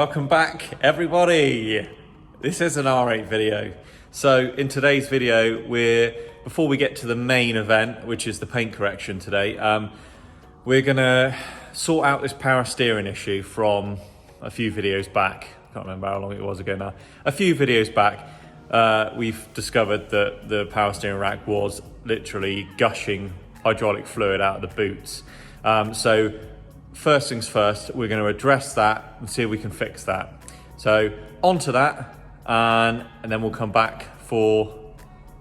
welcome back everybody. This is an R8 video. So in today's video, before we get to the main event, which is the paint correction today, we're gonna sort out this power steering issue from a few videos back. I can't remember how long it was ago now. A few videos back, we've discovered that the power steering rack was literally gushing hydraulic fluid out of the boots. So first things first, we're going to address that and see if we can fix that. So onto that, and then we'll come back for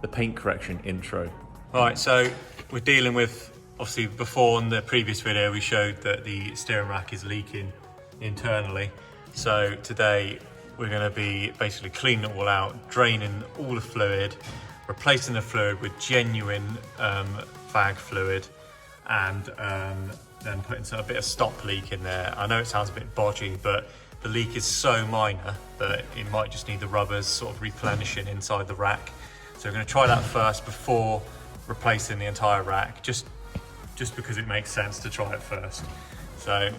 the paint correction intro. All right, so we're dealing with, obviously before in the previous video, we showed that the steering rack is leaking internally. So today we're going to be basically cleaning it all out, draining all the fluid, replacing the fluid with genuine fag fluid, and then putting a bit of stop leak in there. I know it sounds a bit bodgy, but the leak is so minor that it might just need the rubbers sort of replenishing inside the rack. So we're going to try that first before replacing the entire rack, just because it makes sense to try it first. So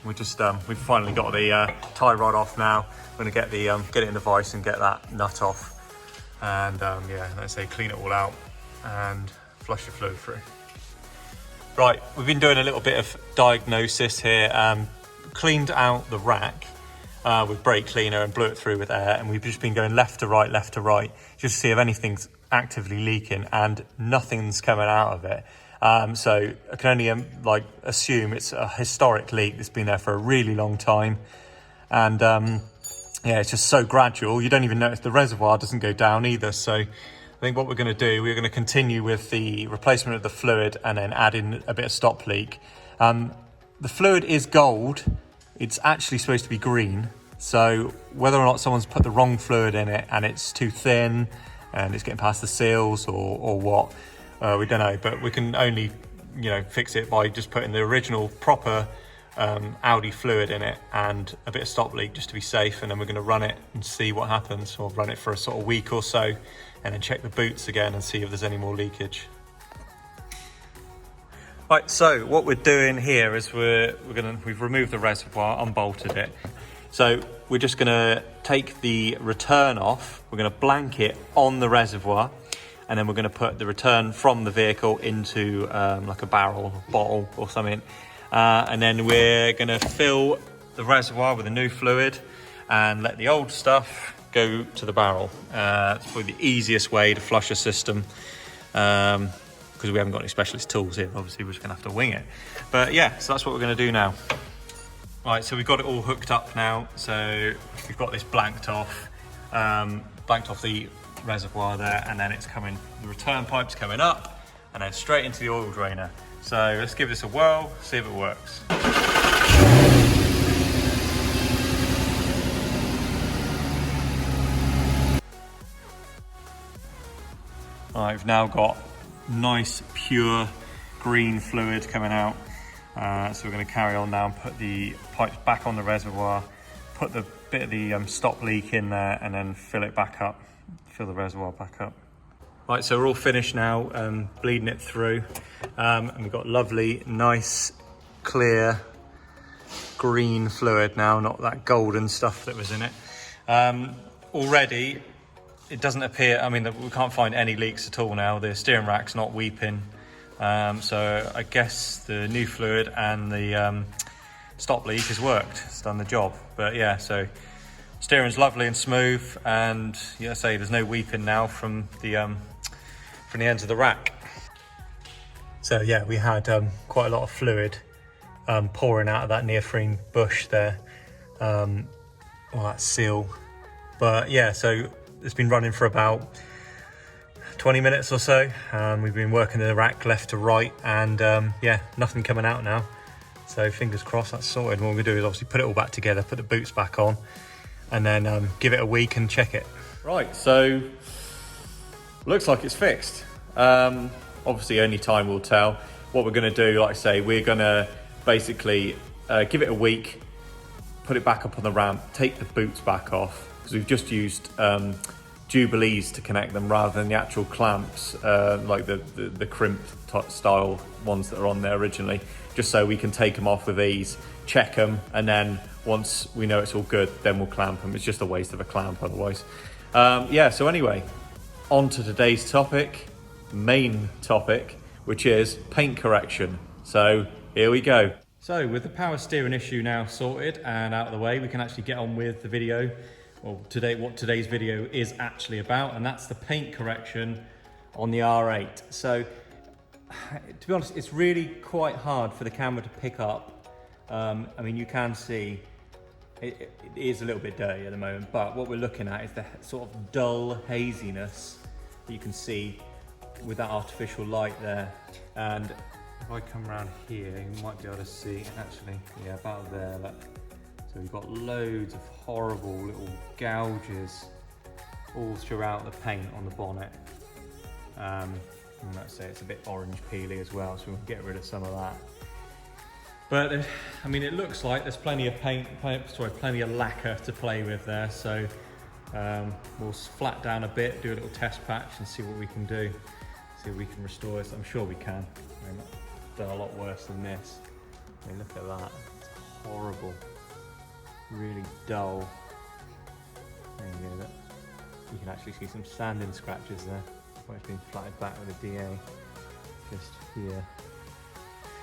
we've finally got the tie rod off now. We're going to get it in the vise and get that nut off, and yeah, let's say clean it all out and flush the fluid through. Right, we've been doing a little bit of diagnosis here. Cleaned out the rack with brake cleaner and blew it through with air, and we've just been going left to right, just to see if anything's actively leaking, and nothing's coming out of it. So I can only assume it's a historic leak that's been there for a really long time, and yeah, it's just so gradual. You don't even notice the reservoir doesn't go down either. So I think what we're going to do, we're going to continue with the replacement of the fluid and then add in a bit of stop leak. The fluid is gold. It's actually supposed to be green. So whether or not someone's put the wrong fluid in it and it's too thin and it's getting past the seals or what, we don't know. But we can only, fix it by just putting the original proper Audi fluid in it and a bit of stop leak just to be safe. And then we're going to run it and see what happens. We'll run it for a sort of week or so, and then check the boots again and see if there's any more leakage. Right, so what we're doing here is we've removed the reservoir, unbolted it. So we're just gonna take the return off, we're gonna blank it on the reservoir, and then we're gonna put the return from the vehicle into like a barrel, bottle or something. And then we're gonna fill the reservoir with a new fluid and let the old stuff go to the barrel. It's probably the easiest way to flush a system, because we haven't got any specialist tools here. Obviously we're just gonna have to wing it. But yeah, so that's what we're gonna do now. Right, so we've got it all hooked up now. So we've got this blanked off the reservoir there, and then the return pipe's coming up and then straight into the oil drainer. So let's give this a whirl, see if it works. I've now got nice pure green fluid coming out, so we're going to carry on now and put the pipes back on the reservoir, put the bit of the stop leak in there, and then fill the reservoir back up. Right, so we're all finished now, bleeding it through, and we've got lovely, nice, clear green fluid now, not that golden stuff that was in it. Already, it doesn't appear, we can't find any leaks at all now. The steering rack's not weeping. So I guess the new fluid and the stop leak has worked. It's done the job. But yeah, so steering's lovely and smooth, and there's no weeping now from the ends of the rack. So yeah, we had quite a lot of fluid pouring out of that neoprene bush there, or that seal. But yeah, so it's been running for about 20 minutes or so. We've been working the rack left to right, and yeah, nothing coming out now. So fingers crossed that's sorted. And what we're gonna do is obviously put it all back together, put the boots back on, and then give it a week and check it. Right, so looks like it's fixed. Obviously only time will tell. What we're gonna do, like I say, we're gonna basically give it a week, put it back up on the ramp, take the boots back off, because we've just used jubilees to connect them rather than the actual clamps, like the crimped style ones that are on there originally, just so we can take them off with ease, check them, and then once we know it's all good, then we'll clamp them. It's just a waste of a clamp otherwise. Yeah, so anyway, on to today's topic, main topic, which is paint correction. So here we go. So with the power steering issue now sorted and out of the way, we can actually get on with the video, or what today's video is actually about, and that's the paint correction on the R8. So to be honest, it's really quite hard for the camera to pick up. I mean, you can see it is a little bit dirty at the moment, but what we're looking at is the sort of dull haziness that you can see with that artificial light there. And if I come around here, you might be able to see, actually, yeah, about there, look. So we've got loads of horrible little gouges all throughout the paint on the bonnet. And let's say it's a bit orange peely as well, so we can get rid of some of that. But I mean, it looks like there's plenty of plenty of lacquer to play with there. So we'll flat down a bit, do a little test patch and see what we can do. See if we can restore this. I'm sure we can. I mean, I've done a lot worse than this. I mean, look at that. It's horrible. Really dull. There you go. Look. You can actually see some sanding scratches there. Where it's been flatted back with a DA. Just here.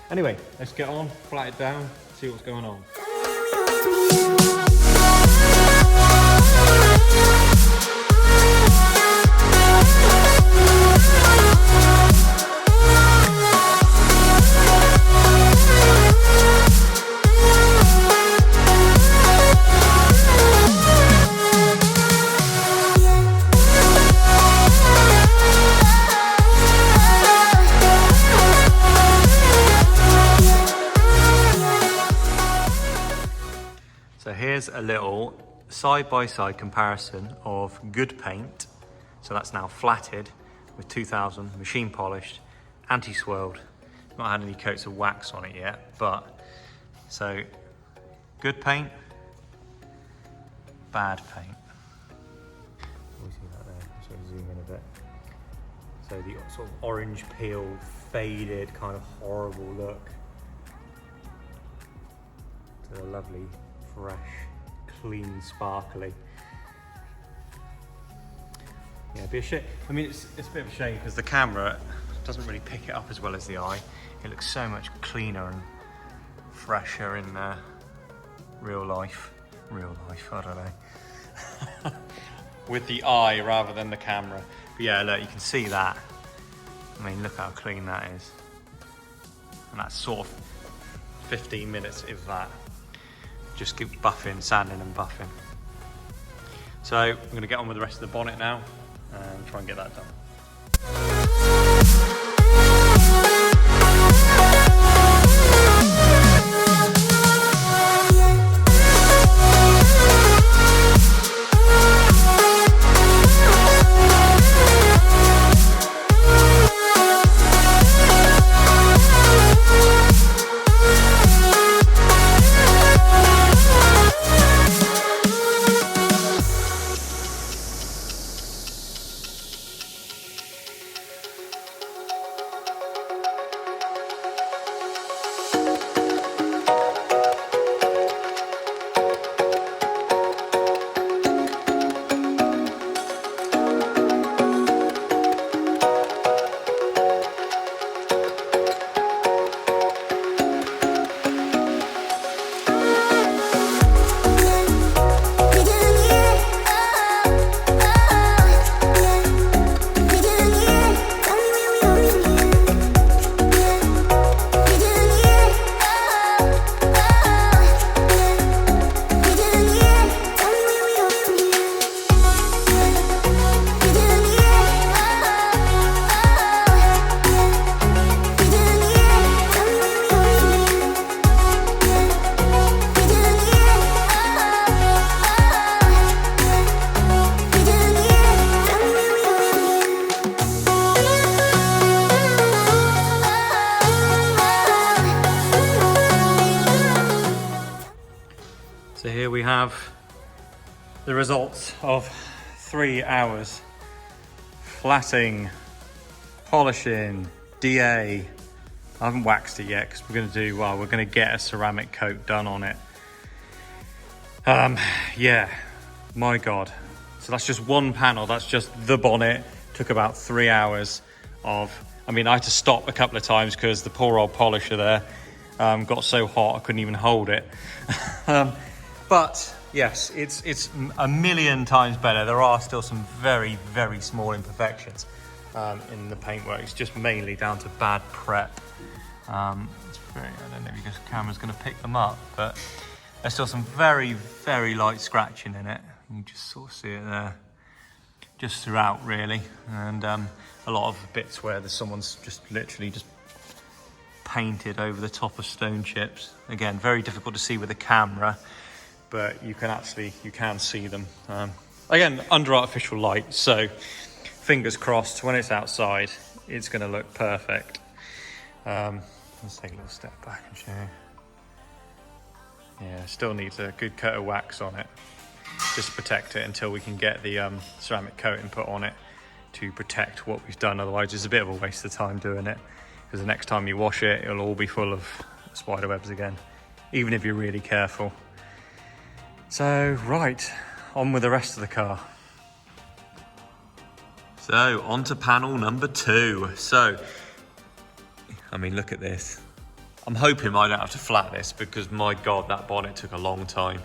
Anyway, let's get on, flat it down, see what's going on. So here's a little side-by-side comparison of good paint. So that's now flatted with 2000, machine polished, anti-swirled. Not had any coats of wax on it yet, but so good paint, bad paint. We see that there, I'll sort of zoom in a bit. So the sort of orange peel, faded, kind of horrible look to the lovely, fresh, clean, sparkly. Yeah, it'd be a shame. I mean, it's a bit of a shame because the camera doesn't really pick it up as well as the eye. It looks so much cleaner and fresher in real life. Real life, I don't know. With the eye rather than the camera. But yeah, look, you can see that. I mean, look how clean that is. And that's sort of 15 minutes, if that. Just keep buffing, sanding and buffing. So I'm going to get on with the rest of the bonnet now and try and get that done. So here we have the results of 3 hours flatting, polishing, DA. I haven't waxed it yet because we're going to get a ceramic coat done on it. Yeah, my God. So that's just one panel. That's just the bonnet. Took about 3 hours I had to stop a couple of times because the poor old polisher there got so hot I couldn't even hold it. But yes, it's a million times better. There are still some very, very small imperfections in the paintwork. It's just mainly down to bad prep. I don't know if the camera's going to pick them up, but there's still some very, very light scratching in it. You can just sort of see it there, just throughout really, and a lot of bits where someone's just literally just painted over the top of stone chips. Again, very difficult to see with a camera, but you can see them. Again, under artificial light, so fingers crossed when it's outside, it's going to look perfect. Let's take a little step back and show you. Yeah, still needs a good coat of wax on it, just to protect it until we can get the ceramic coating put on it to protect what we've done. Otherwise, it's a bit of a waste of time doing it, because the next time you wash it, it'll all be full of spider webs again, even if you're really careful. So, right, on with the rest of the car. So, on to panel number 2. So, look at this. I'm hoping I don't have to flat this because, my God, that bonnet took a long time.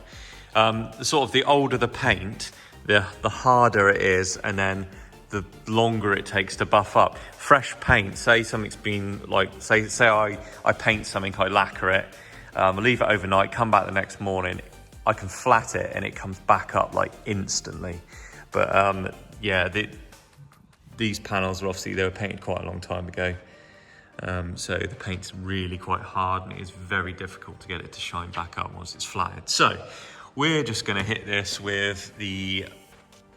The older the paint, the harder it is, and then the longer it takes to buff up. Fresh paint, say something's been say I paint something, I lacquer it, I leave it overnight, come back the next morning, I can flat it and it comes back up instantly. But yeah, these panels are they were painted quite a long time ago. So the paint's really quite hard and it is very difficult to get it to shine back up once it's flatted. So we're just going to hit this with the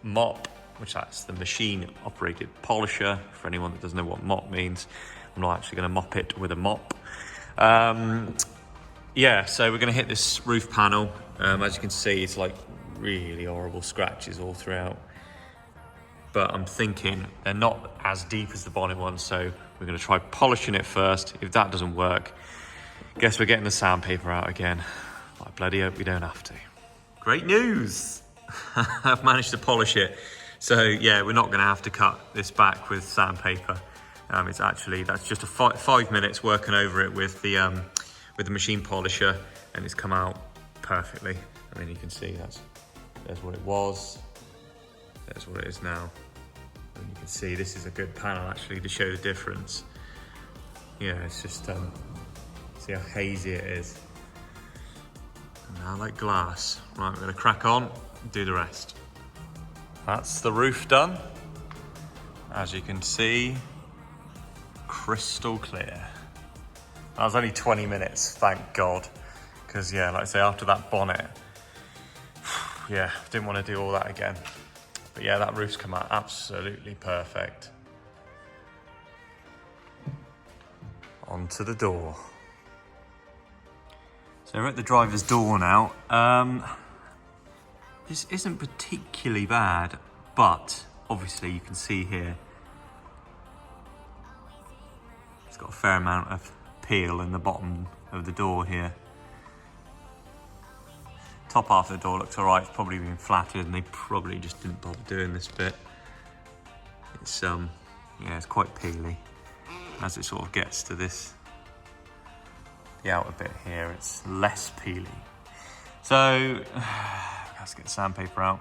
mop, which that's the machine operated polisher. For anyone that doesn't know what mop means, I'm not actually going to mop it with a mop. Yeah, so we're going to hit this roof panel. As you can see, it's really horrible scratches all throughout. But I'm thinking they're not as deep as the bonnet one, so we're going to try polishing it first. If that doesn't work, guess we're getting the sandpaper out again. I bloody hope we don't have to. Great news! I've managed to polish it. So yeah, we're not going to have to cut this back with sandpaper. That's just a 5 minutes working over it with the machine polisher, and it's come out perfectly. You can see there's what it was. There's what it is now. And you can see this is a good panel actually to show the difference. Yeah, it's just, see how hazy it is. And now like glass. Right, we're gonna crack on and do the rest. That's the roof done. As you can see, crystal clear. That was only 20 minutes, thank God. Because yeah, like I say, after that bonnet, yeah, didn't want to do all that again. But yeah, that roof's come out absolutely perfect. Onto the door. So we're at the driver's door now. This isn't particularly bad, but obviously you can see here, it's got a fair amount of peel in the bottom of the door here. Top half of the door looks alright, it's probably been flattered and they probably just didn't bother doing this bit. It's yeah, it's quite peely. As it sort of gets to the outer bit here, it's less peely. So, let's get the sandpaper out.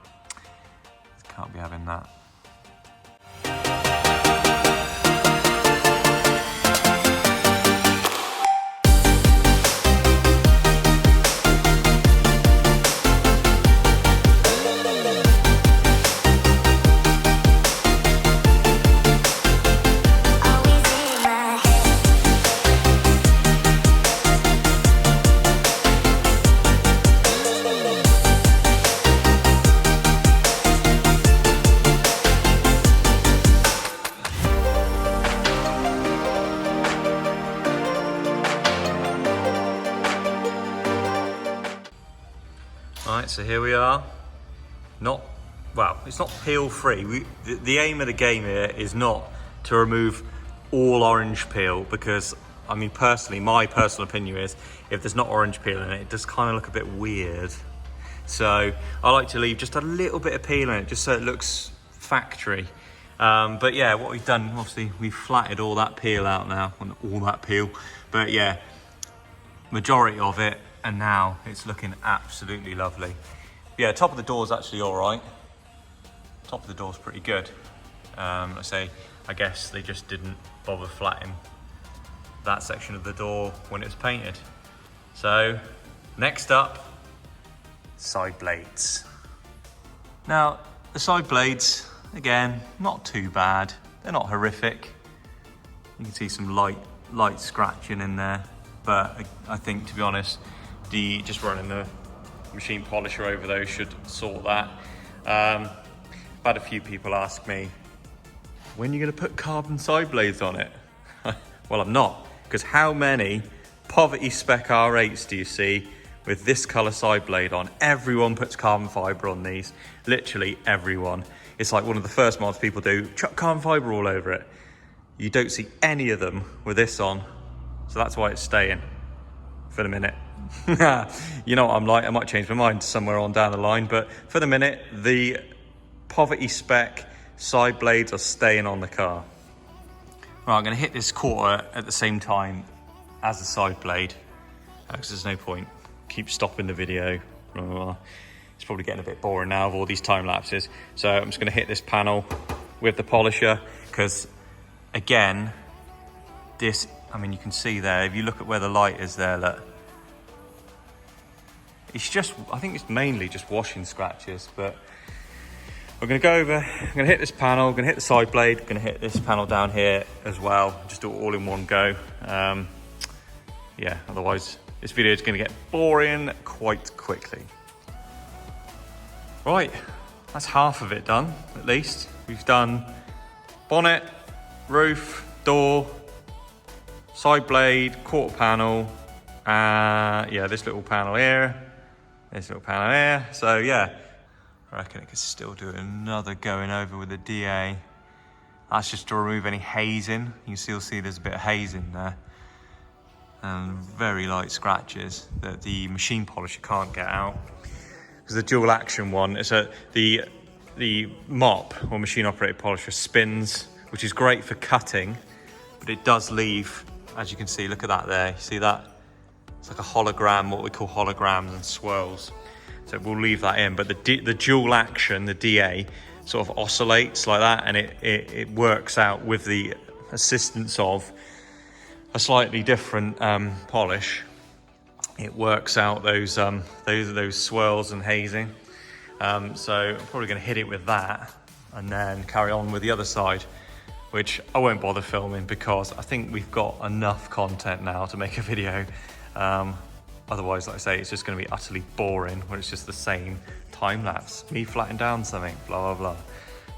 Can't be having that. Right, so here we are. Not well, it's not peel free. The aim of the game here is not to remove all orange peel, because I mean, personally, my personal opinion is if there's not orange peel in it, it does kind of look a bit weird. So I like to leave just a little bit of peel in it, just so it looks factory. But yeah, what we've done, obviously we've flatted all that peel out now, all that peel, but yeah, majority of it, and now it's looking absolutely lovely. Yeah, top of the door's actually all right. Top of the door's pretty good. I guess they just didn't bother flattening that section of the door when it was painted. So next up, side blades. Now the side blades, again, not too bad. They're not horrific. You can see some light scratching in there, but I think, to be honest, just running the machine polisher over those should sort that. I've had a few people ask me, when are you going to put carbon side blades on it? Well, I'm not, because how many poverty spec R8s do you see with this colour side blade on? Everyone puts carbon fibre on these, literally everyone. It's like one of the first mods people do, chuck carbon fibre all over it. You don't see any of them with this on, so that's why it's staying for the minute. You know what I'm like, I might change my mind somewhere on down the line, but for the minute, the poverty spec side blades are staying on the car. Right, I'm going to hit this quarter at the same time as the side blade, because there's no point keep stopping the video. It's probably getting a bit boring now with all these time lapses. So I'm just going to hit this panel with the polisher, because again, this, I mean, you can see there, if you look at where the light is there, look, it's just, I think it's mainly just washing scratches, but we're going to go over, I'm going to hit this panel, I'm going to hit the side blade, I'm going to hit this panel down here as well, just do it all in one go. Yeah, otherwise this video is going to get boring quite quickly. Right, that's half of it done, at least. We've done bonnet, roof, door, side blade, quarter panel, yeah, this little panel here, this little panel here. So yeah, I reckon it could still do another going over with the DA. That's just to remove any hazing. You can still see there's a bit of hazing there. And very light scratches that the machine polisher can't get out. Because the dual action one, it's the mop or machine operated polisher spins, which is great for cutting, but it does leave, as you can see, look at that there, you see that? It's like a hologram, what we call holograms and swirls. So we'll leave that in, but the dual action, the DA, sort of oscillates like that, and it works out with the assistance of a slightly different polish. It works out those swirls and hazing. So I'm probably going to hit it with that and then carry on with the other side, which I won't bother filming because I think we've got enough content now to make a video. Otherwise, like I say, it's just going to be utterly boring when it's just the same time lapse, me flattening down something, blah, blah, blah.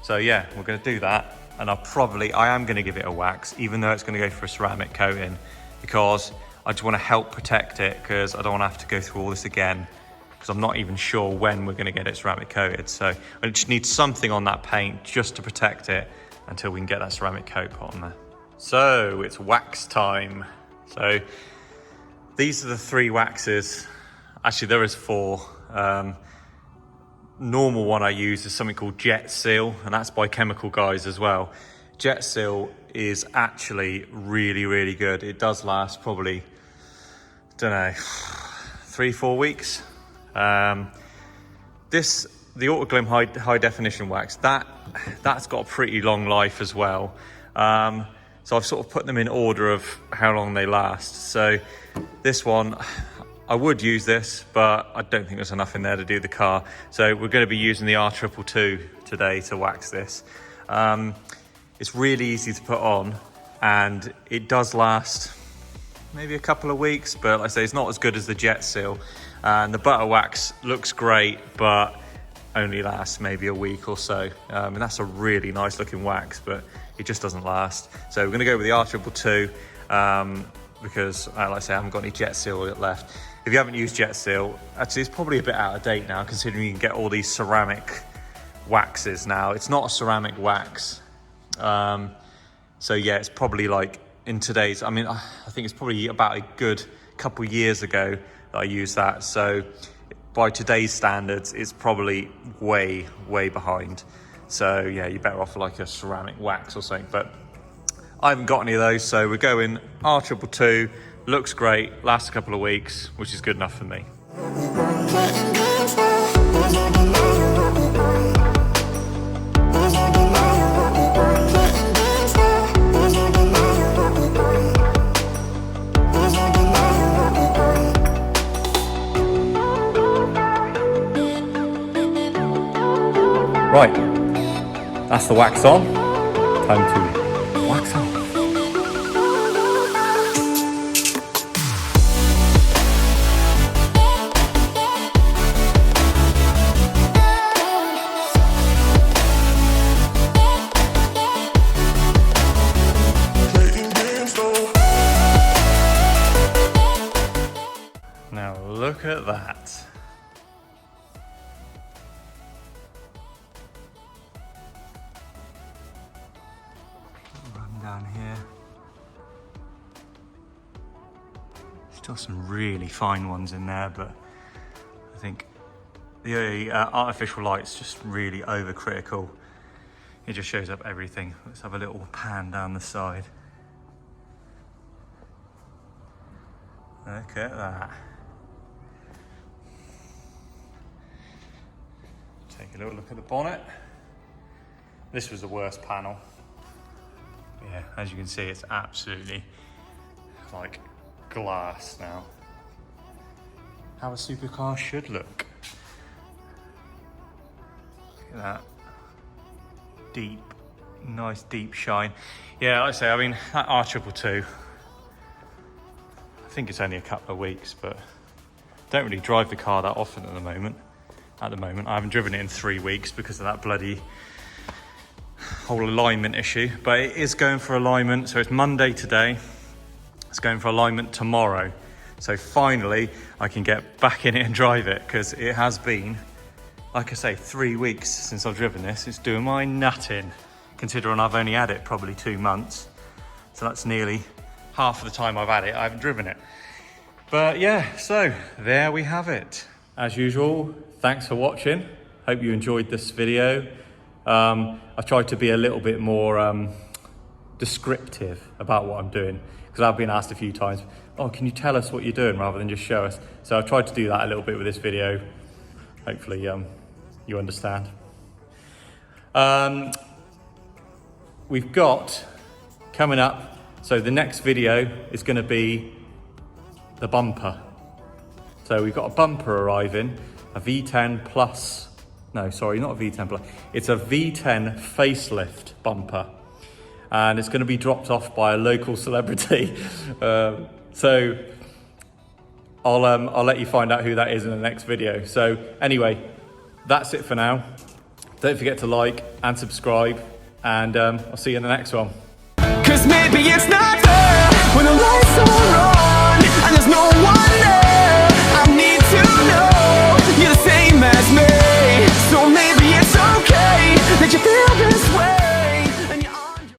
So yeah, we're going to do that. And I am going to give it a wax, even though it's going to go for a ceramic coating, because I just want to help protect it, because I don't want to have to go through all this again, because I'm not even sure when we're going to get it ceramic coated. So I just need something on that paint just to protect it until we can get that ceramic coat put on there. So it's wax time. So these are the 3 waxes. Actually, there is 4. Normal one I use is something called Jet Seal, and that's by Chemical Guys as well. Jet Seal is actually really, really good. It does last probably, don't know, 3-4 weeks. The Autoglym high definition wax, that's got a pretty long life as well. So I've sort of put them in order of how long they last. So this one, I would use this, but I don't think there's enough in there to do the car. So we're going to be using the R222 today to wax this. It's really easy to put on, and it does last maybe a couple of weeks, but like I say, it's not as good as the Jet Seal. And the butter wax looks great, but only lasts maybe a week or so. And that's a really nice looking wax, but it just doesn't last. So we're going to go with the R222 because, like I say, I haven't got any Jet Seal left. If you haven't used Jet Seal, actually it's probably a bit out of date now, considering you can get all these ceramic waxes now. It's not a ceramic wax. So yeah, it's probably like in today's, I mean, I think it's probably about a good couple years ago that I used that. So by today's standards, it's probably way behind. So yeah, you're better off with like a ceramic wax or something, but I haven't got any of those. So we're going R222, looks great, lasts a couple of weeks, which is good enough for me. Right, that's the wax on. Time to wax on. Now look at that. Down here, still some really fine ones in there, but I think the artificial light's just really overcritical. It just shows up everything. Let's have a little pan down the side. Look at that. Take a little look at the bonnet. This was the worst panel. Yeah, as you can see, it's absolutely like glass now. How a supercar should look. Look at that. Deep, nice deep shine. Yeah, like I say, I mean, that R222, I think it's only a couple of weeks, but don't really drive the car that often at the moment. I haven't driven it in 3 weeks because of that bloody whole alignment issue, but it is going for alignment. So it's Monday today, it's going for alignment tomorrow. So finally I can get back in it and drive it, because it has been, like I say, 3 weeks since I've driven this. It's doing my nutting, considering I've only had it probably 2 months. So that's nearly half of the time I've had it, I haven't driven it. But yeah, so there we have it. As usual, thanks for watching. Hope you enjoyed this video. I tried to be a little bit more descriptive about what I'm doing, because I've been asked a few times, oh, can you tell us what you're doing rather than just show us? So I've tried to do that a little bit with this video. Hopefully you understand. We've got coming up, so the next video is going to be the bumper. So we've got a bumper arriving, a V10 Plus. No, sorry, not a V10 Plus. It's a V10 facelift bumper, and it's going to be dropped off by a local celebrity. So I'll let you find out who that is in the next video. So anyway, that's it for now. Don't forget to like and subscribe, and I'll see you in the next one. 'Cause maybe it's not fair when the lights are